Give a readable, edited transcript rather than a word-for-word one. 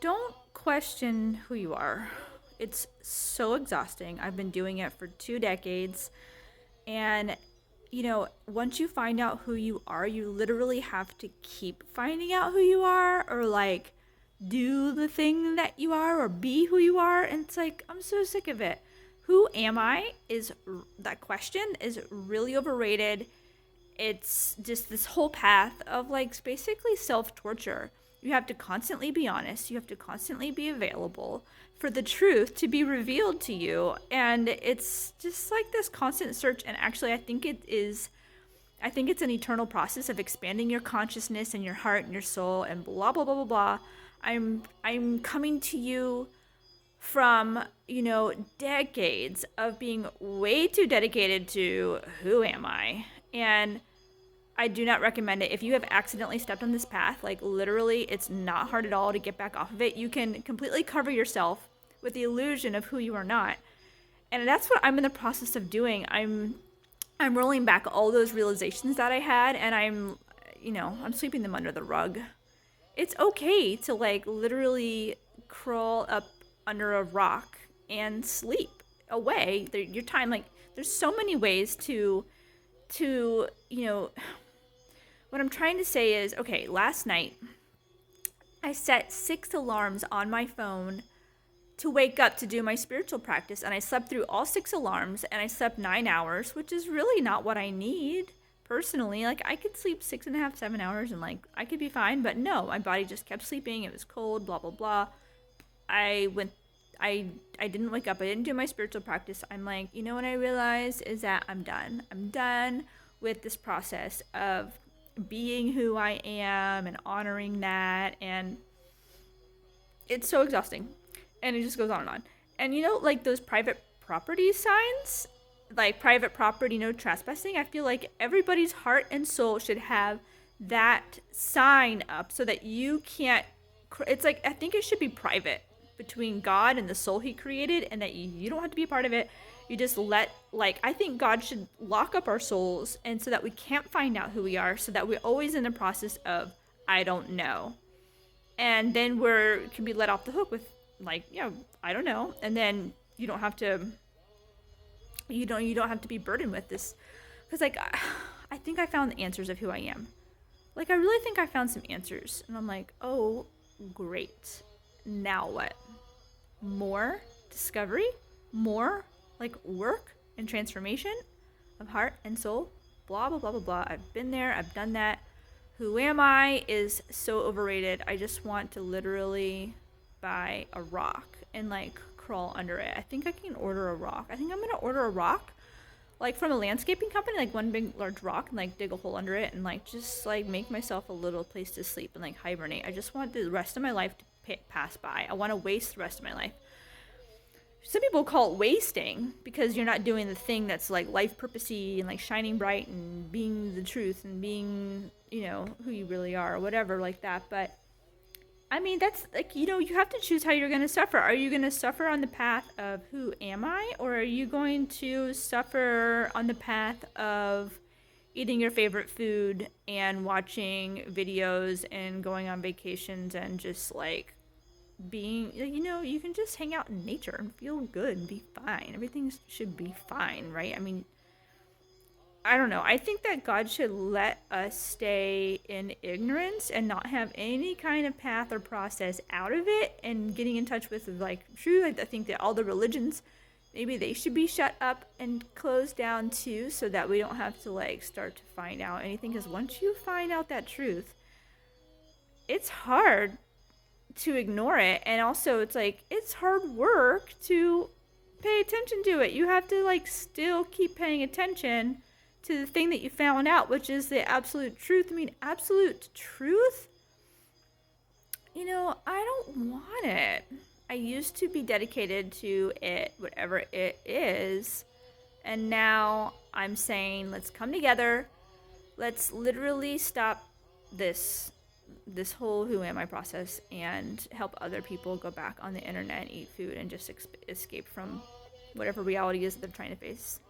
don't question who you are. It's so exhausting. I've been doing it for 2 decades. And, once you find out who you are, you literally have to keep finding out who you are or like do the thing that you are or be who you are. And it's like, I'm so sick of it. Who am I? That question is really overrated. It's just this whole path of like basically self torture. You have to constantly be honest, you have to constantly be available for the truth to be revealed to you. And it's just like this constant search. And actually, I think it's an eternal process of expanding your consciousness and your heart and your soul and blah, blah, blah, blah, blah. I'm coming to you from, decades of being way too dedicated to who am I? And I do not recommend it. If you have accidentally stepped on this path, like literally, it's not hard at all to get back off of it. You can completely cover yourself with the illusion of who you are not. And that's what I'm in the process of doing. I'm rolling back all those realizations that I had, and I'm sweeping them under the rug. It's okay to like literally crawl up under a rock and sleep away your time. Like there's so many ways to what I'm trying to say is, okay, last night I set 6 alarms on my phone to wake up to do my spiritual practice, and I slept through all 6 alarms, and I slept 9 hours, which is really not what I need personally. Like I could sleep 6.5, 7 hours and like I could be fine, but no, my body just kept sleeping. It was cold, blah blah blah. I didn't wake up. I didn't do my spiritual practice. I'm like, what I realized is that I'm done with this process of being who I am and honoring that. And it's so exhausting. And it just goes on and on. And like those private property signs, like private property, no trespassing, I feel like everybody's heart and soul should have that sign up so that you can't, it's like, I think it should be private between God and the soul he created, and that you don't have to be a part of it. You just I think God should lock up our souls, and so that we can't find out who we are, so that we're always in the process of I don't know. And then can be let off the hook with like, I don't know. And then you don't have to be burdened with this, because like I think I found the answers of who I am. Like I really think I found some answers, and I'm like, oh great, now what? More discovery, more like work and transformation of heart and soul, blah blah blah blah blah. I've been there, I've done that. Who am I is so overrated. I just want to literally buy a rock and like crawl under it. I think I can order a rock. I think I'm gonna order a rock, like from a landscaping company, like one big large rock, and like dig a hole under it and like just like make myself a little place to sleep and like hibernate. I just want the rest of my life to pass by. I want to waste the rest of my life. Some people call it wasting because you're not doing the thing that's like life purposey and like shining bright and being the truth and being, who you really are or whatever like that. But I mean, that's like, you have to choose how you're going to suffer. Are you going to suffer on the path of who am I? Or are you going to suffer on the path of eating your favorite food and watching videos and going on vacations and just like being, you can just hang out in nature and feel good and be fine. Everything should be fine, right? I mean, I don't know. I think that God should let us stay in ignorance and not have any kind of path or process out of it and getting in touch with like truth. I think that all the religions, maybe they should be shut up and closed down too, so that we don't have to like start to find out anything. Because once you find out that truth, it's hard to ignore it. And also it's like, it's hard work to pay attention to it. You have to like still keep paying attention to the thing that you found out, which is the absolute truth. I mean, absolute truth? I don't want it. I used to be dedicated to it, whatever it is. And now I'm saying, let's come together. Let's literally stop this whole who am I process and help other people go back on the internet and eat food and just escape from whatever reality is they're trying to face.